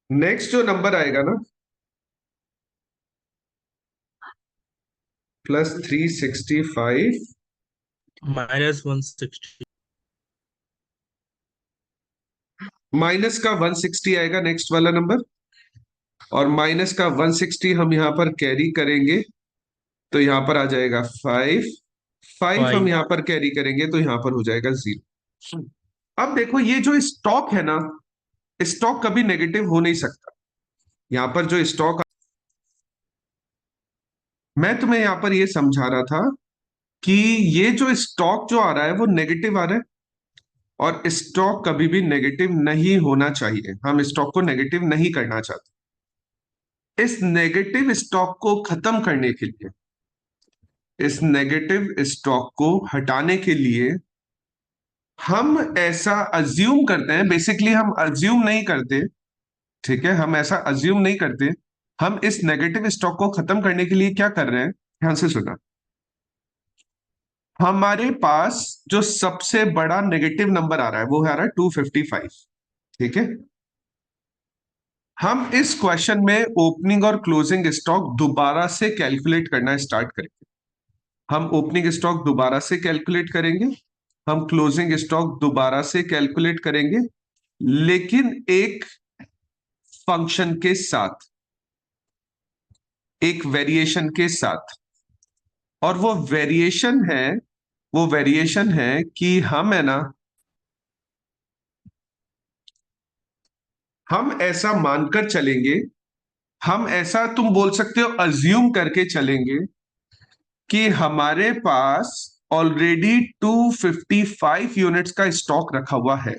नेक्स्ट जो नंबर आएगा ना, +365
-160।
माइनस का 160 आएगा नेक्स्ट वाला नंबर। और माइनस का 160 हम यहां पर कैरी करेंगे, तो यहां पर आ जाएगा 5। 5 हम
5।
यहां पर कैरी करेंगे तो यहां पर हो जाएगा 0। अब देखो, ये जो स्टॉक है ना, स्टॉक कभी नेगेटिव हो नहीं सकता। यहां पर जो स्टॉक, मैं तुम्हें यहां पर ये समझा रहा था कि ये जो स्टॉक जो आ रहा है वो नेगेटिव आ रहा है, और स्टॉक कभी भी नेगेटिव नहीं होना चाहिए। हम स्टॉक को नेगेटिव नहीं करना चाहते। इस नेगेटिव स्टॉक को खत्म करने के लिए, इस नेगेटिव स्टॉक को हटाने के लिए, हम ऐसा अज्यूम करते हैं, बेसिकली हम अज्यूम नहीं करते। ठीक है, हम ऐसा अज्यूम नहीं करते। हम इस नेगेटिव स्टॉक को खत्म करने के लिए क्या कर रहे हैं, ध्यान से सुना। हमारे पास जो सबसे बड़ा नेगेटिव नंबर आ रहा है वो आ रहा है 255। ठीक है। हम इस क्वेश्चन में ओपनिंग और क्लोजिंग स्टॉक दोबारा से कैलकुलेट करना स्टार्ट करेंगे। हम ओपनिंग स्टॉक दोबारा से कैलकुलेट करेंगे, हम क्लोजिंग स्टॉक दोबारा से कैलकुलेट करेंगे, लेकिन एक फंक्शन के साथ, एक वेरिएशन के साथ। और वो वेरिएशन है कि हम है ना, हम ऐसा मानकर चलेंगे, हम ऐसा तुम बोल सकते हो अज्यूम करके चलेंगे कि हमारे पास ऑलरेडी 255 यूनिट्स का स्टॉक रखा हुआ है।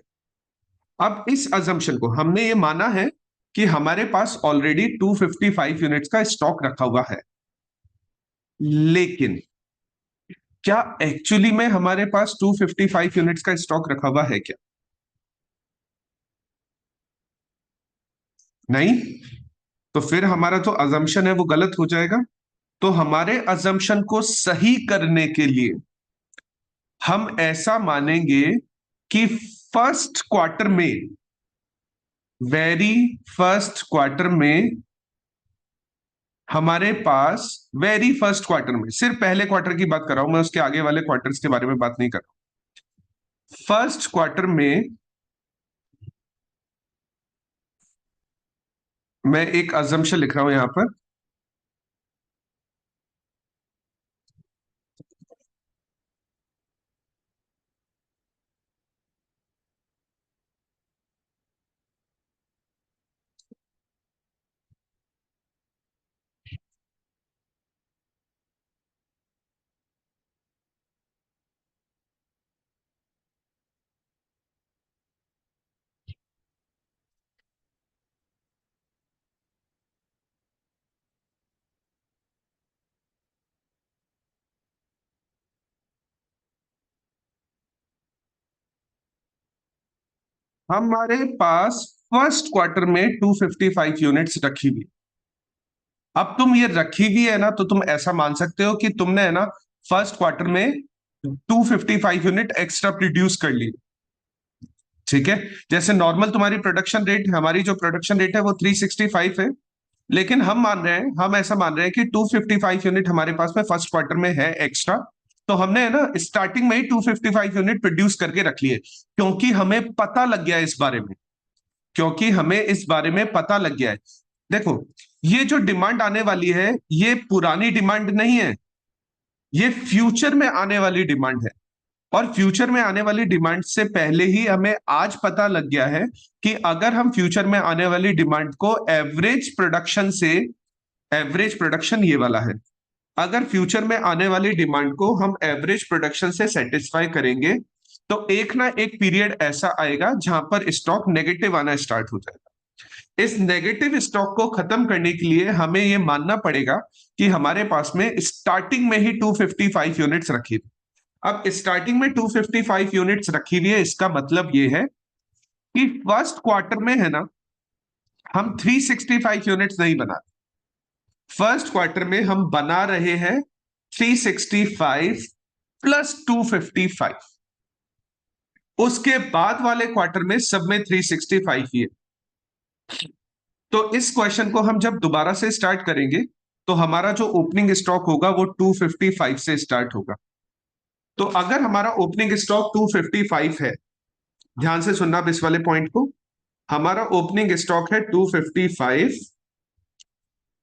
अब इस अजम्पशन को हमने ये माना है कि हमारे पास ऑलरेडी 255 यूनिट्स का स्टॉक रखा हुआ है, लेकिन क्या एक्चुअली में हमारे पास 255 यूनिट्स का स्टॉक रखा हुआ है क्या? नहीं। तो फिर हमारा जो अजम्पशन है वो गलत हो जाएगा। तो हमारे अजम्पशन को सही करने के लिए हम ऐसा मानेंगे कि फर्स्ट क्वार्टर में, वेरी फर्स्ट क्वार्टर में, हमारे पास वेरी फर्स्ट क्वार्टर में, सिर्फ पहले क्वार्टर की बात कर रहा हूं मैं, उसके आगे वाले क्वार्टर्स के बारे में बात नहीं कर रहा। फर्स्ट क्वार्टर में मैं एक अजम्पशन लिख रहा हूं यहां पर। हमारे पास फर्स्ट क्वार्टर में 255 यूनिट्स रखी हुई। अब तुम ये रखी हुई है ना, तो तुम ऐसा मान सकते हो कि तुमने है ना फर्स्ट क्वार्टर में 255 यूनिट एक्स्ट्रा प्रोड्यूस कर ली। ठीक है, जैसे नॉर्मल तुम्हारी प्रोडक्शन रेट, हमारी जो प्रोडक्शन रेट है वो 365 है, लेकिन हम मान रहे हैं, हम ऐसा मान रहे हैं कि 255 यूनिट हमारे पास में फर्स्ट क्वार्टर में है एक्स्ट्रा। तो हमने है ना स्टार्टिंग में ही 255 यूनिट प्रोड्यूस करके रख लिए, क्योंकि हमें पता लग गया इस बारे में, क्योंकि हमें इस बारे में पता लग गया है। देखो, ये जो डिमांड आने वाली है ये पुरानी डिमांड नहीं है, ये फ्यूचर में आने वाली डिमांड है। और फ्यूचर में आने वाली डिमांड से पहले ही हमें आज पता लग गया है कि अगर हम फ्यूचर में आने वाली डिमांड को एवरेज प्रोडक्शन से, एवरेज प्रोडक्शन ये वाला है, अगर फ्यूचर में आने वाली डिमांड को हम एवरेज प्रोडक्शन से सेटिस्फाई करेंगे, तो एक ना एक पीरियड ऐसा आएगा जहां पर स्टॉक नेगेटिव आना स्टार्ट हो जाएगा। इस नेगेटिव स्टॉक को खत्म करने के लिए हमें यह मानना पड़ेगा कि हमारे पास में स्टार्टिंग में ही 255 यूनिट्स रखी थी। अब स्टार्टिंग में 255 यूनिट्स रखी हुई है, इसका मतलब ये है कि फर्स्ट क्वार्टर में है ना हम 365 यूनिट्स नहीं बनाते, फर्स्ट क्वार्टर में हम बना रहे हैं 365 प्लस 255। उसके बाद वाले क्वार्टर में सब में 365 ही है। तो इस क्वेश्चन को हम जब दोबारा से स्टार्ट करेंगे तो हमारा जो ओपनिंग स्टॉक होगा वो 255 से स्टार्ट होगा। तो अगर हमारा ओपनिंग स्टॉक 255 है, ध्यान से सुनना अब इस वाले पॉइंट को, हमारा ओपनिंग स्टॉक है 255,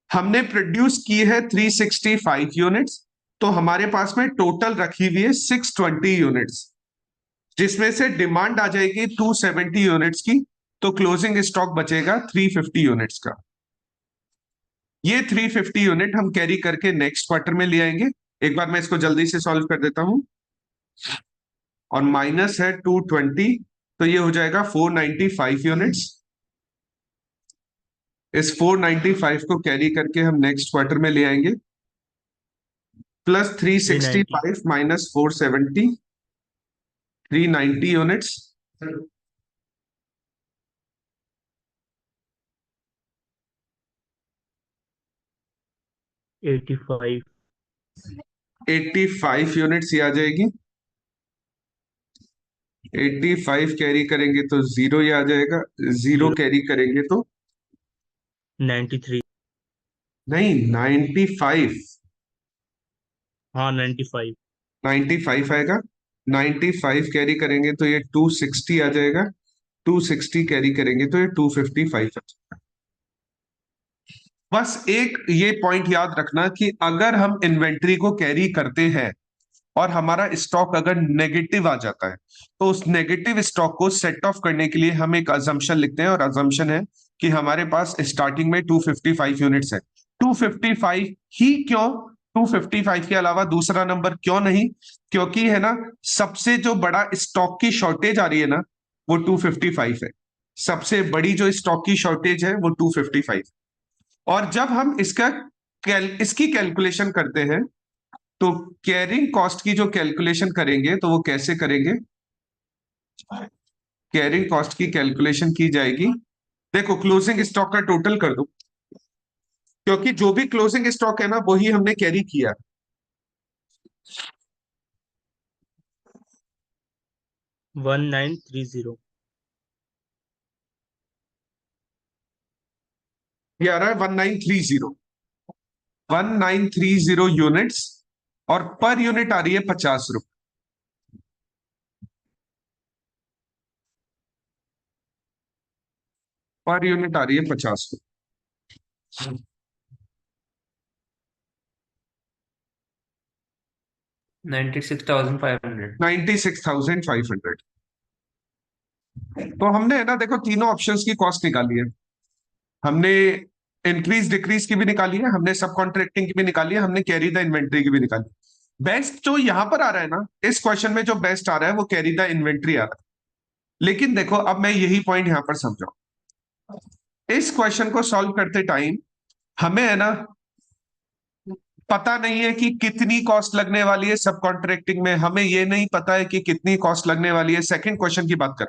हमने प्रोड्यूस की है 365 यूनिट्स, तो हमारे पास में टोटल रखी हुई है 620 यूनिट्स, जिसमें से डिमांड आ जाएगी 270 यूनिट्स की, तो क्लोजिंग स्टॉक बचेगा 350 यूनिट्स का। ये 350 यूनिट हम कैरी करके नेक्स्ट क्वार्टर में ले आएंगे। एक बार मैं इसको जल्दी से सॉल्व कर देता हूं, और माइनस है 220, तो ये हो जाएगा 495 यूनिट्स। इस 495 को कैरी करके हम नेक्स्ट क्वार्टर में ले आएंगे, प्लस 365 माइनस 470, 390 यूनिट्स।
85
85 यूनिट्स ये आ जाएगी। 85 कैरी करेंगे तो जीरो ये आ जाएगा, जीरो कैरी करेंगे तो
93
नहीं, 95,
हाँ 95
95 आएगा। 95 कैरी करेंगे तो ये 260 आ जाएगा, 260 कैरी करेंगे तो ये 255 आ जाएगा। बस एक ये पॉइंट याद रखना कि अगर हम इन्वेंट्री को कैरी करते हैं और हमारा स्टॉक अगर नेगेटिव आ जाता है, तो उस नेगेटिव स्टॉक को सेट ऑफ करने के लिए हम एक अजम्पशन लिखते हैं, और अजम्पशन है कि हमारे पास स्टार्टिंग में 255 यूनिट्स है। 255 ही क्यों, 255 के अलावा दूसरा नंबर क्यों नहीं? क्योंकि है ना सबसे जो बड़ा स्टॉक की शॉर्टेज आ रही है ना वो 255 है, सबसे बड़ी जो स्टॉक की शॉर्टेज है वो 255। और जब हम इसकी कैलकुलेशन करते हैं, तो कैरिंग कॉस्ट की जो कैलकुलेशन करेंगे तो वो कैसे करेंगे? कैरिंग कॉस्ट की कैलकुलेशन की जाएगी, देखो क्लोजिंग स्टॉक का टोटल कर दो, क्योंकि जो भी क्लोजिंग स्टॉक है ना वही हमने कैरी किया।
1930
ये आ रहा है 1930, 1930 यूनिट्स, और पर यूनिट आ रही है 50 रुपए। पर यूनिट आ रही है 50 रुपए।
96,500।
96,500। तो हमने है ना देखो तीनों ऑप्शंस की कॉस्ट निकाली है, हमने इंक्रीज डिक्रीज की भी निकाली है, हमने सब कॉन्ट्रैक्टिंग की भी निकाली है, हमने कैरी द इन्वेंट्री की भी निकाली। बेस्ट जो यहां पर आ रहा है ना इस क्वेश्चन में, जो बेस्ट आ रहा है वो कैरी द इन्वेंट्री आ रहा है। लेकिन देखो अब मैं यही पॉइंट यहां पर समझाऊं, इस क्वेश्चन को सॉल्व करते टाइम हमें है ना पता नहीं है कि कितनी कॉस्ट लगने वाली है सब कॉन्ट्रैक्टिंग में, हमें ये नहीं पता है कि कितनी कॉस्ट लगने वाली है। सेकंड क्वेश्चन की बात कर,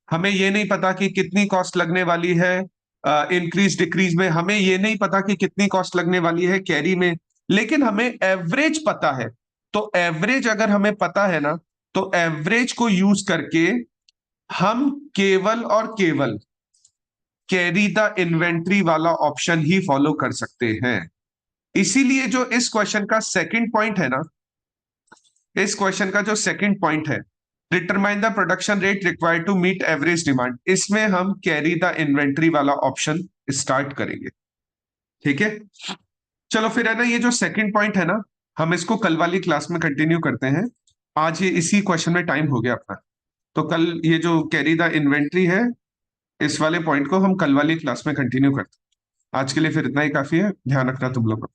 हमें ये नहीं पता कि कितनी कॉस्ट लगने वाली है इंक्रीज डिक्रीज में, हमें ये नहीं पता कि कितनी कॉस्ट लगने वाली है कैरी में, लेकिन हमें एवरेज पता है। तो एवरेज अगर हमें पता है ना, तो एवरेज को यूज करके हम केवल और केवल कैरी द इन्वेंट्री वाला ऑप्शन ही फॉलो कर सकते हैं। इसीलिए जो इस क्वेश्चन का सेकंड पॉइंट है ना, इस क्वेश्चन का जो सेकंड पॉइंट है, determine the production rate required to meet average demand, इसमें हम कैरी द इन्वेंट्री वाला ऑप्शन स्टार्ट करेंगे। ठीक है, चलो फिर है ना, ये जो सेकंड पॉइंट है ना, हम इसको कल वाली क्लास में कंटिन्यू करते हैं। आज ये इसी क्वेश्चन में टाइम हो गया अपना, तो कल ये जो कैरी द इन्वेंट्री है, इस वाले पॉइंट को हम कल वाली क्लास में कंटिन्यू करते हैं। आज के लिए फिर इतना ही काफी है, ध्यान रखना तुम लोग।